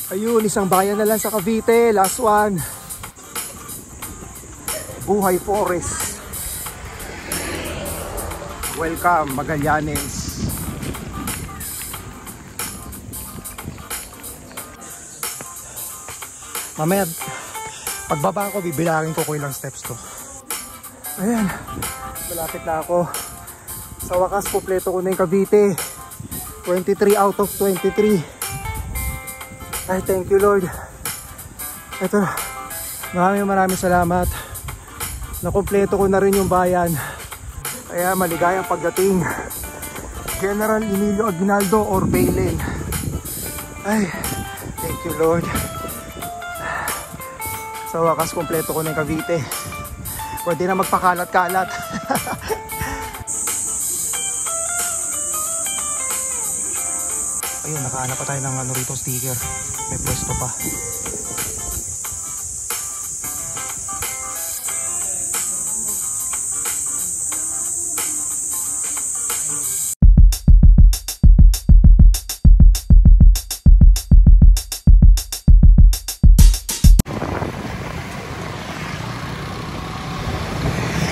Ayun, isang bayan na lang sa Cavite. Last one. Buhay Forest. Welcome, Magallanes. Mamaya, pagbaba ko, bibilangin ko kung ilang steps to. Ayan, malapit na ako. Sa wakas, kompleto ko na yung Cavite. 23 out of 23. Ay, thank you Lord. Ito, maraming salamat. Nakompleto ko na rin yung bayan. Kaya maligayang pagdating. General Emilio Aguinaldo or Bailen. Ay, thank you Lord. Sa wakas, kompleto ko na yung Cavite. Pwede na magpakalat-kalat. Ayun, nakahanap pa tayo ng ano rito, sticker. May pwesto pa.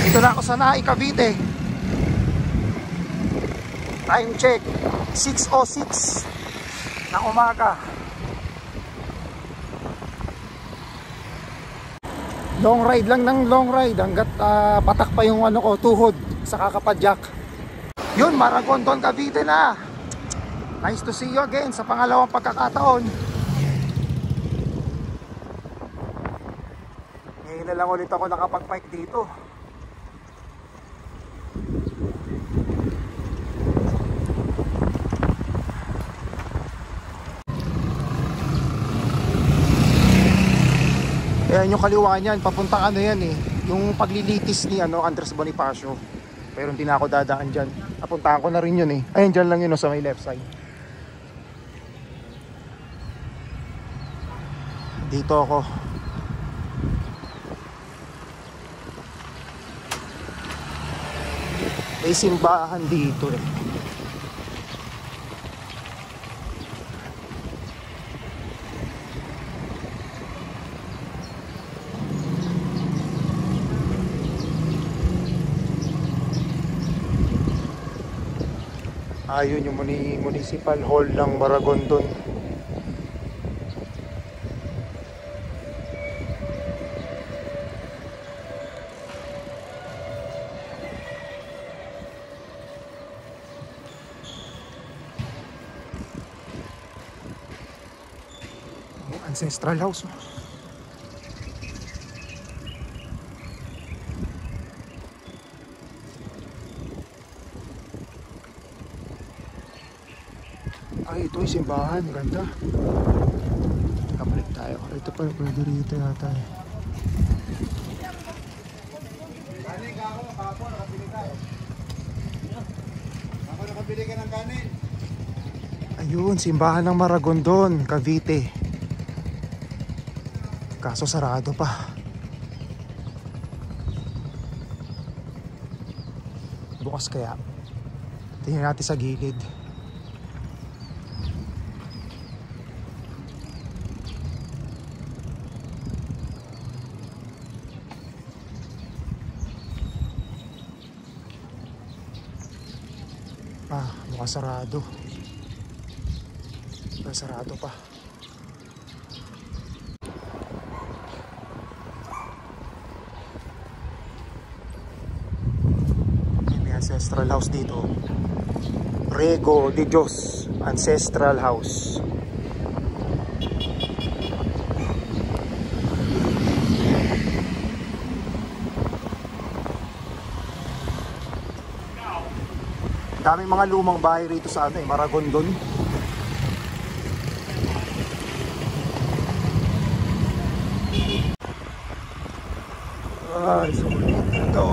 Dito na ako sa Naay, Cavite. Time check 6:06 ng umaga. Long ride lang ng long ride hanggat patak pa yung ano ko, tuhod sa kakapadyak. Yun, Maragondon, Cavite na. Nice to see you again sa pangalawang pagkakataon. Ngayon na lang ulit ako nakapag-bike dito. Ayan yung kaliwa niyan, papuntang ano yan eh, yung paglilitis ni Andres Bonifacio. Pero hindi na ako dadaan dyan. Napuntahan ko na rin yun eh. Ayan, dyan lang yun sa may left side. Dito ako. May simbahan dito eh. Ayun yung municipal hall ng Maragondon. Ancestral house. Ay, ito yung simbahan. Ganda. Kapalik tayo. Ito pa yung pwede rito yata eh. Ako nakabili ka ng kanin. Ayun, simbahan ng Maragondon, Cavite. Kaso sarado pa. Bukas kaya. Tingnan natin sa gilid. Mukhang sarado. Sarado pa. May ancestral house dito. Rego de Dios Ancestral House. Daming mga lumang bahay rito sa Maragondon. Ay, so ito.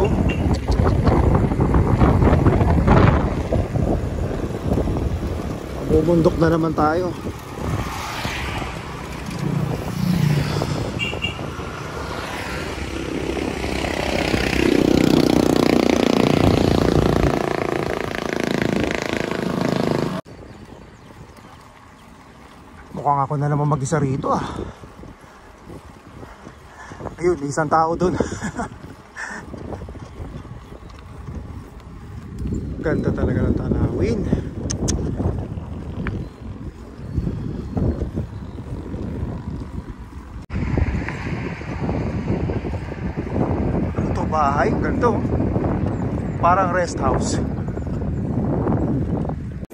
Bumundok na naman tayo. Mukhang ako na naman mag-isa rito ah. Ayun, may isang tao dun. Ganda talaga ng tanawin. Ano to, bahay? Ganda oh. Parang rest house.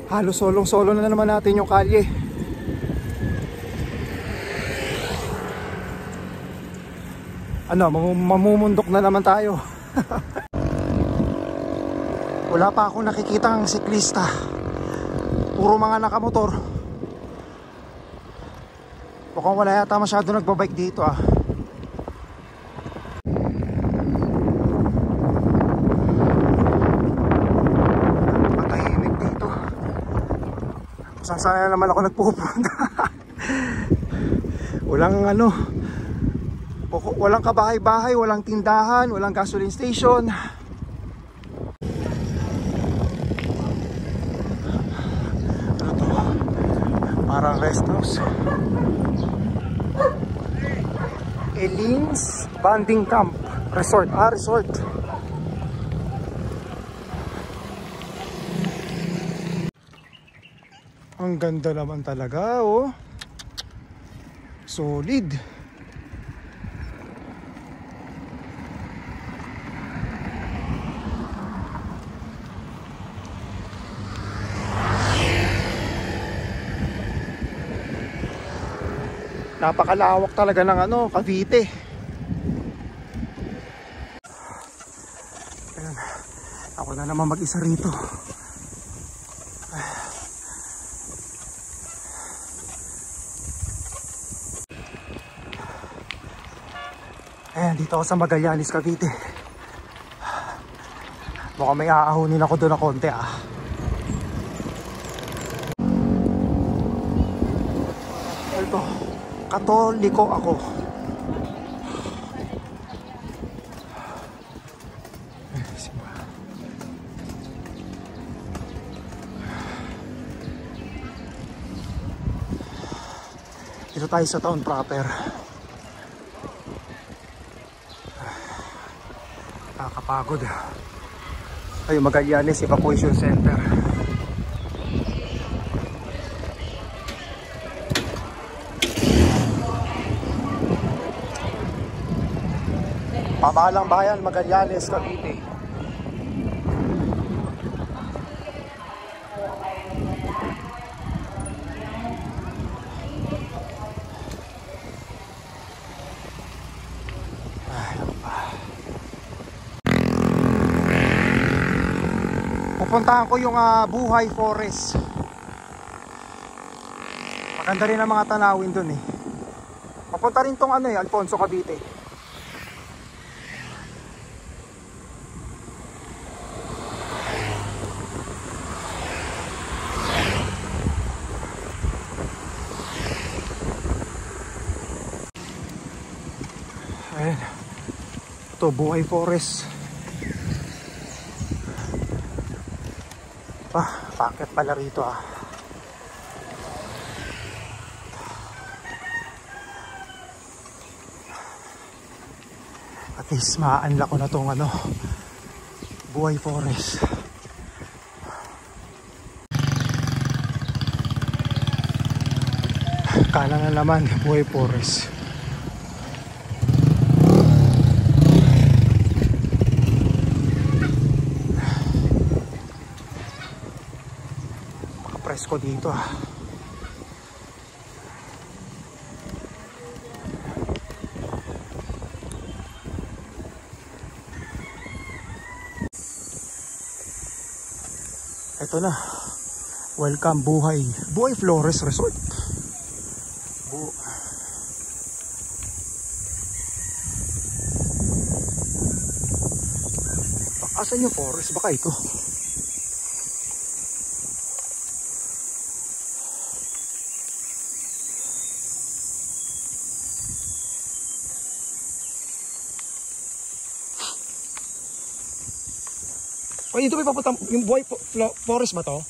Halos solong-solo na naman natin yung kalye. Ano, mamumundok na naman tayo. Wala pa akong nakikitang siklista. Puro mga nakamotor. Mukhang wala yata masyado nagbabike dito ah. Matahimik dito. Saan sana naman ako nagpupunta. Walang kabahay-bahay, walang tindahan, walang gasoline station. Ano to? Parang rest house. Elings Banding Camp Resort. Resort. Ang ganda naman talaga oh. Solid. Napakalawak talaga ng Cavite. Ayan. Ako na naman mag-isa rito. Ayan, dito ako sa Magallanes, Cavite. Mukhang may aahunin ako doon na konti ah. Ito, Katoliko ako. Dito tayo sa town proper. Nakakapagod. Ayun, Magallanes Evacuation Center. Pamahalang bayan, Magallanes, Cavite. Pupuntahan ko yung Buhay Forest. Maganda rin ang mga tanawin dun eh. Papunta rin tong Alfonso, Cavite. Ayan. Ito, Buhay Forest. Packet pala rito ah. At least ma-unlock ko na tong Buhay Forest. Kala na naman Buhay Forest. Ko dito ah. Ito na. Welcome Buhay Flores Resort. Asan yung forest? Baka ito. O, dito may papunta yung Buhay Forest ba to?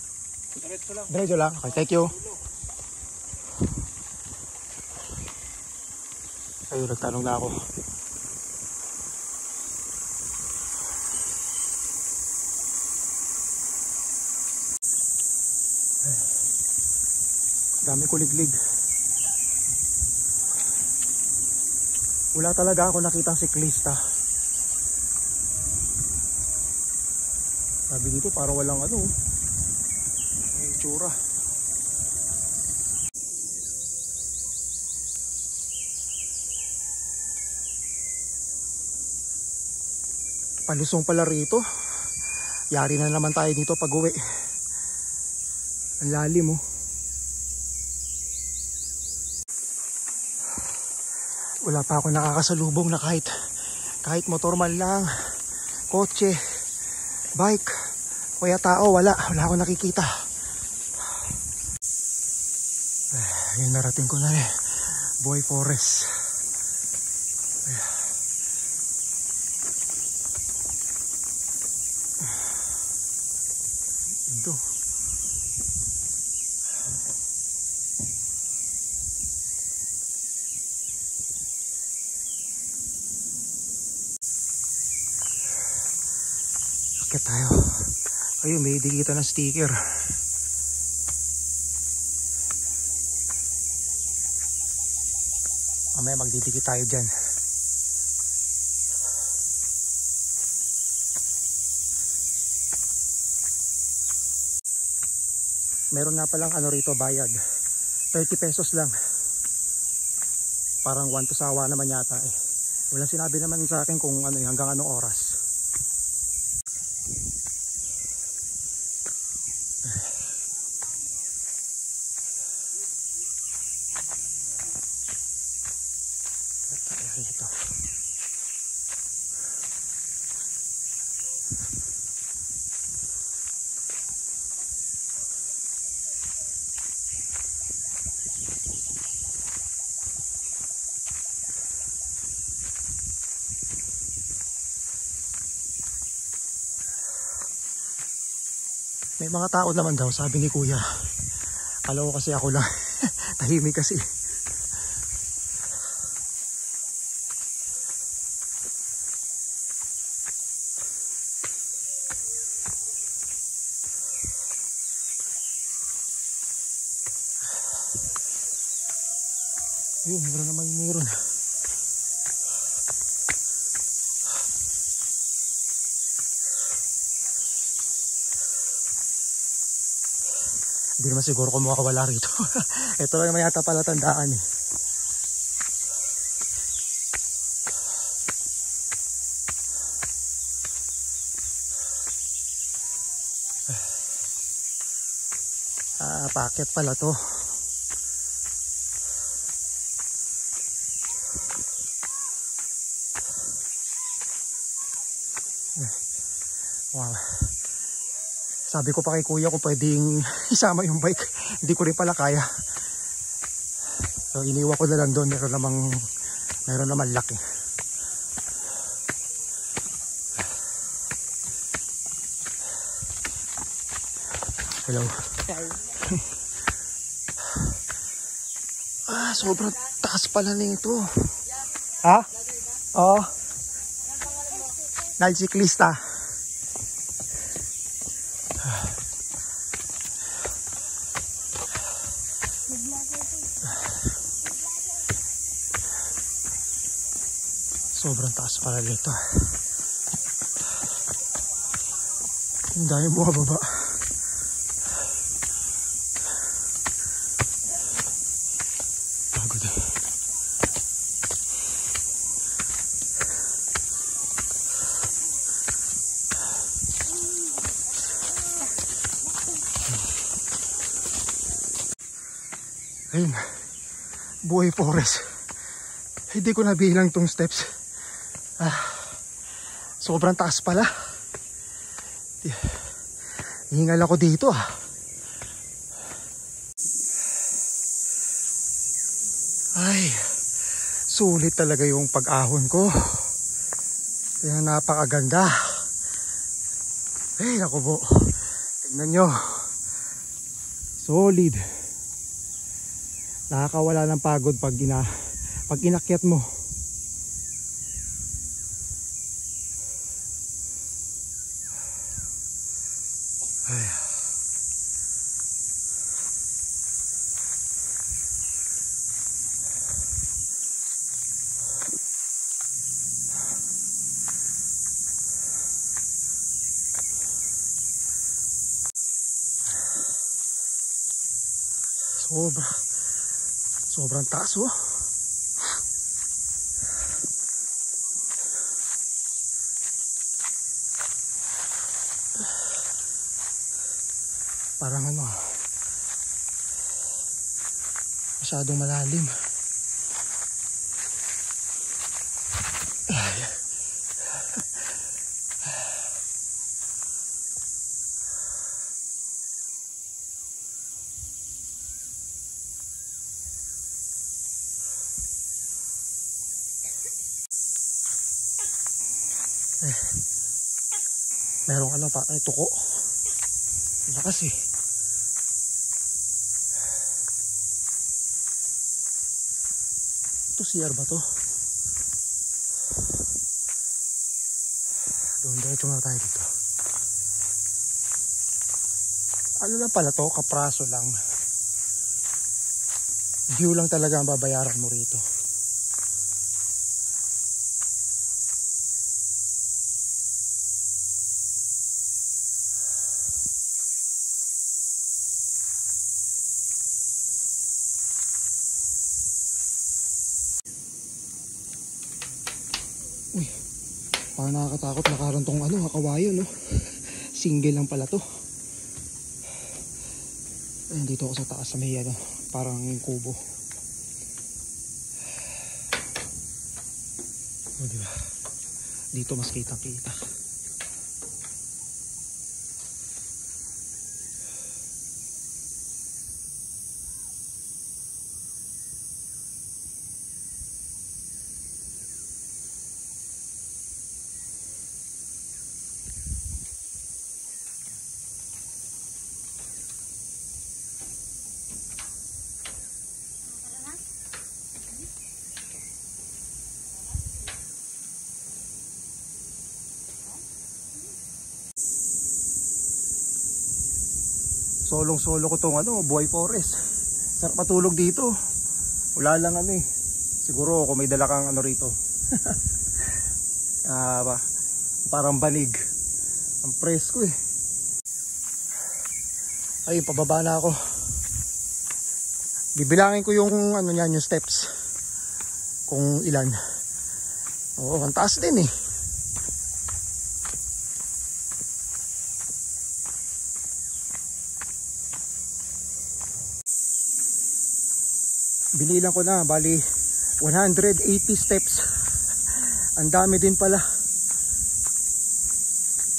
Diretso lang. Diretso lang. Okay, thank you. Ayun, nagtanong na ako. Dami kuliglig. Wala talaga ako nakitang siklista. Sabi dito parang walang ano, may itsura. Palusong pala rito. Yari na naman tayo dito pag uwi. Ang lalim oh. Wala pa ako nakakasalubong na kahit motor man lang, kotse, bike, kaya tao, wala akong nakikita. Ayun, narating ko na eh, Buhay Forest. Ito. Akit tayo. Ayun, may dikita ng sticker. Mamaya magdidikit tayo dyan. Meron na palang ano rito, bayad. 30 pesos lang. Parang 1 to sawa naman yata eh. Walang sinabi naman sa akin kung ano, hanggang anong oras. Rito. May mga tao naman daw, sabi ni kuya. Alam ko kasi ako lang. Tahimik kasi. Ayun, meron. Hindi naman siguro kung makawala rito. Ito lang naman yata pala tandaan eh. Packet pala to. Wow. Sabi ko pa kay kuya kung pwedeng isama yung bike. Hindi ko rin pala kaya. So iniwan ko na lang doon. Meron naman laki. Hello. Sobrang taas pala nito. Ha? Oo. Dahil siklista. Sobrang taas pala dito. Ang dami bumababa. Pagod eh. Ayun, Buhay Forest. Hindi ko nabilang tong steps. Sobrang taas pala. Hingal ako dito Ay, sulit talaga yung pag-ahon ko. Kaya napakaganda. Ay, naku po. Tingnan nyo. Solid. Nakakawala ng pagod pag inakyat mo. Sobrang taas oh. Parang ano, masyadong malalim. Merong ano pa, ay tuko. Lakas eh. Ito CR ba to? Doon diretso nga tayo dito. Ano lang pala to, kapraso lang. View lang talaga ang babayaran mo rito. Uy, parang nakakatakot nakaroon tong ano, kawayo no. Single lang pala to. Ayun, dito ako sa taas sa may ano, parang kubo. O diba, dito mas kitang kita. Solong-solo ko tong ano, Buhay Forest. Sarap matulog dito. Wala lang ano eh. Siguro kung may dala kang ano rito. Parang banig. Ang presko eh. Ayun, pababa na ako. Bibilangin ko yung ano niyan, yung steps. Kung ilan. Oo, ang taas din eh. Binilang ko na, bali 180 steps. Ang dami din pala.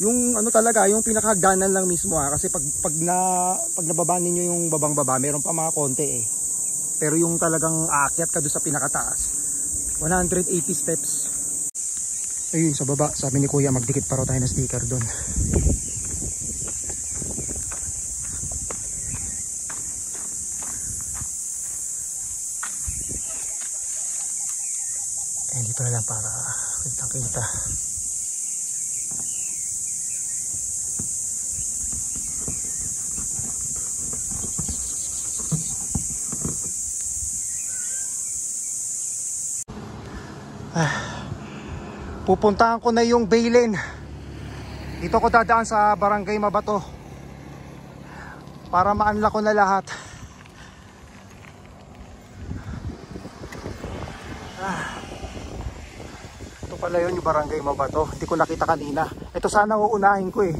Yung ano talaga, yung pinakahagdanan lang mismo kasi pag nababa ninyo yung babang-baba, meron pa mga konti eh. Pero yung talagang aakyat ka doon sa pinakataas, 180 steps. Ayun sa baba, sabi ni Kuya magdikit pa raw tayo na sticker doon. Dito na lang para kitang-kita. Pupuntahan ko na yung Baylen. Dito ko dadaan sa Barangay Mabato para ma-unlock ko na lahat. Pala yun yung Barangay Mabato. Hindi ko nakita kanina. Ito sana uunahin ko eh.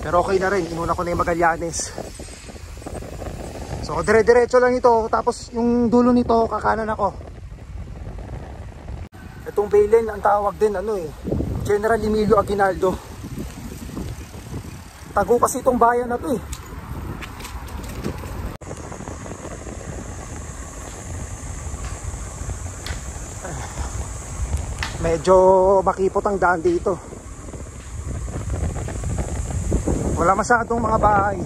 Pero okay na rin. Inuna ko na yung Magallanes. So dire-diretso lang ito. Tapos yung dulo nito kakanan ako. Itong Baylen ang tawag din ano eh, General Emilio Aguinaldo. Tago kasi itong bayan na to eh. Medyo makipot ang daan dito. Wala masyadong mga bahay.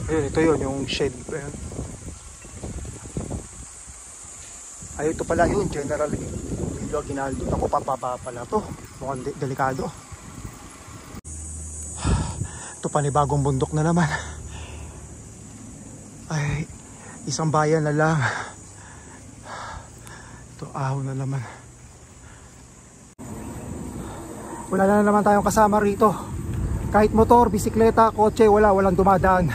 Ayun, ito yun, yung shed. Ayun, ito pala yun, General Emilio Aguinaldo. Ako, papaba pala to. Mukhang delikado. Ito panibagong bundok na naman. Ay, isang bayan na lang. Ito, ahon na naman. Wala na naman tayong kasama rito. Kahit motor, bisikleta, kotse, walang dumadaan.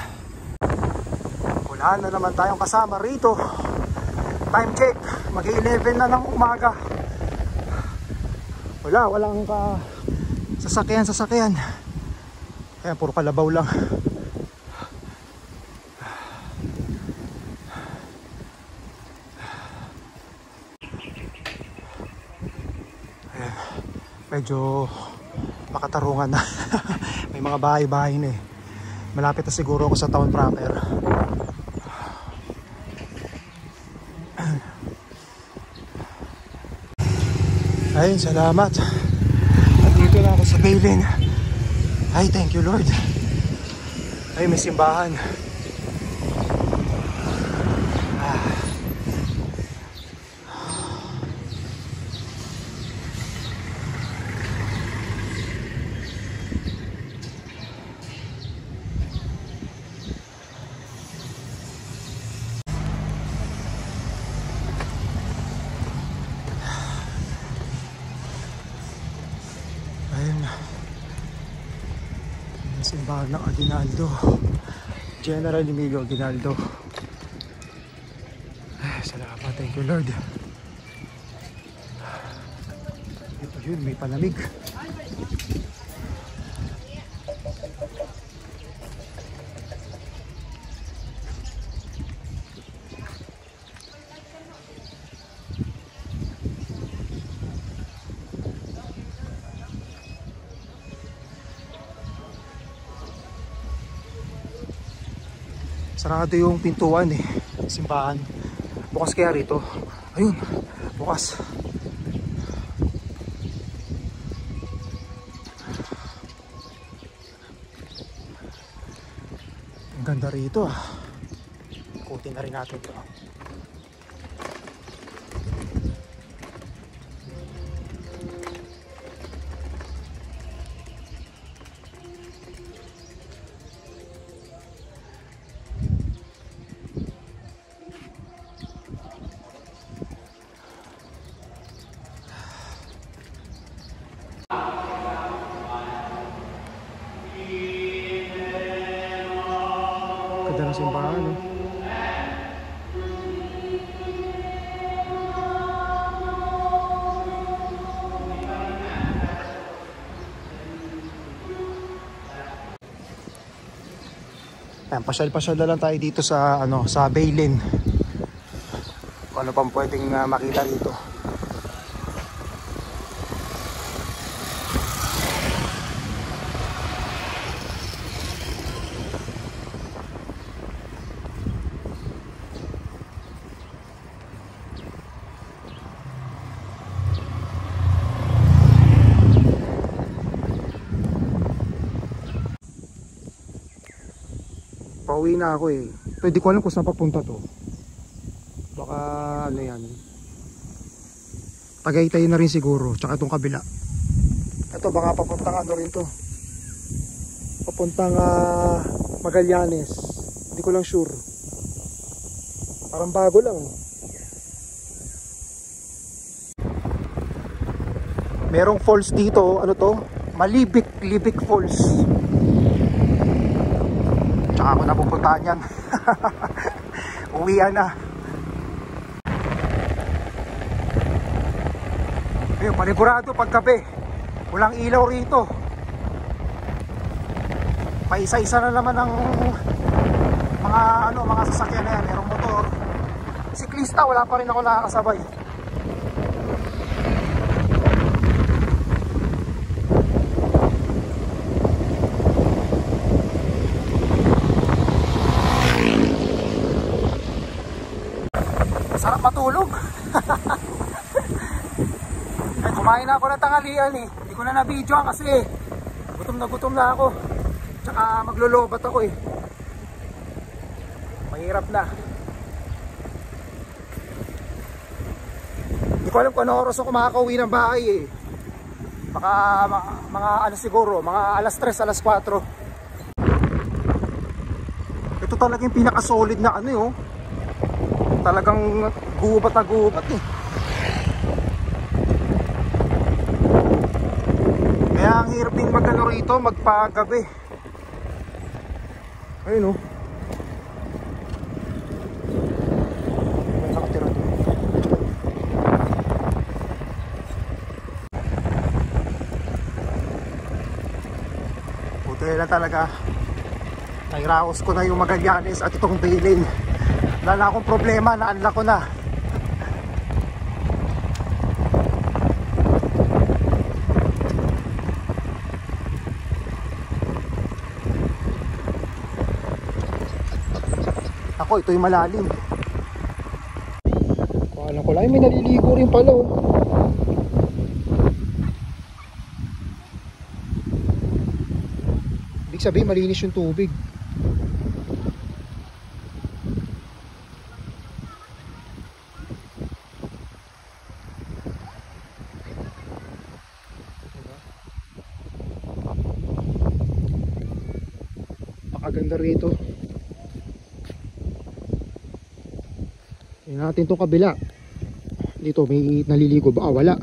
Wala na naman tayong kasama rito. Time check, mag-11 na ng umaga. Walang sasakyan. Kaya puro kalabaw lang. Ayan, medyo makatarungan na. May mga bahay-bahay na eh. Malapit na siguro ako sa town proper. Ay, salamat. At dito na ako sa Bailin. Ay, thank you Lord. Ay, may simbahan. Simbahan ng Aguinaldo, General Emilio Aguinaldo. Ay, salamat, thank you Lord. Ito yun, may palamig. Sarado yung pintuan eh, simbahan. Bukas kaya rito. Ayun, bukas. Ang ganda rito ah. Ikutin na rin natin ito. Ganda ng simbahan, no? Ayan, pasyal-pasyal na lang tayo dito sa sa Bailin. Kung ano pang pwedeng makita dito. Pauwi na ako eh. Pero di ko alam kung saan papunta to. Baka ano yan, Tagaytay na rin siguro. Tsaka itong kabila. Ito baka papuntang ano rin to. Papuntang Magallanes. Hindi ko lang sure. Parang bago lang. Merong falls dito. Ano to? Malibik Falls. Tsaka ako napupuntahan yan. Uwian na. Ayun, panigurado paggabi. Walang ilaw rito. Paisa-isa na naman ng mga sasakyan na yan. Merong motor. Siklista, wala pa rin ako nakakasabay. Sarap matulog. Ay, kumain na ako ng tanghalian eh. Hindi ko na na-videoan kasi gutom na ako. Tsaka maglolobat ako eh. Mahirap na. Hindi ko alam kung ano oras ako makakauwi ng bahay eh. Baka mga ano siguro, mga alas 3, alas 4. Ito talaga yung pinaka-solid na ano eh oh. Talagang gubat na gubat eh. rito magpagabi. Ayun oh. May nakatira doon. Buti na talaga. Nairaos ko na yung Magallanes at itong Bilin. Wala na akong problema, na-unlock ko na. Ako, ito yung malalim. Alam ko lang, may naliligo rin pala oh. Ibig sabihin, malinis yung tubig. Napakaganda rito. Tingnan natin itong kabila. Dito may naliligo ba? Ah, wala.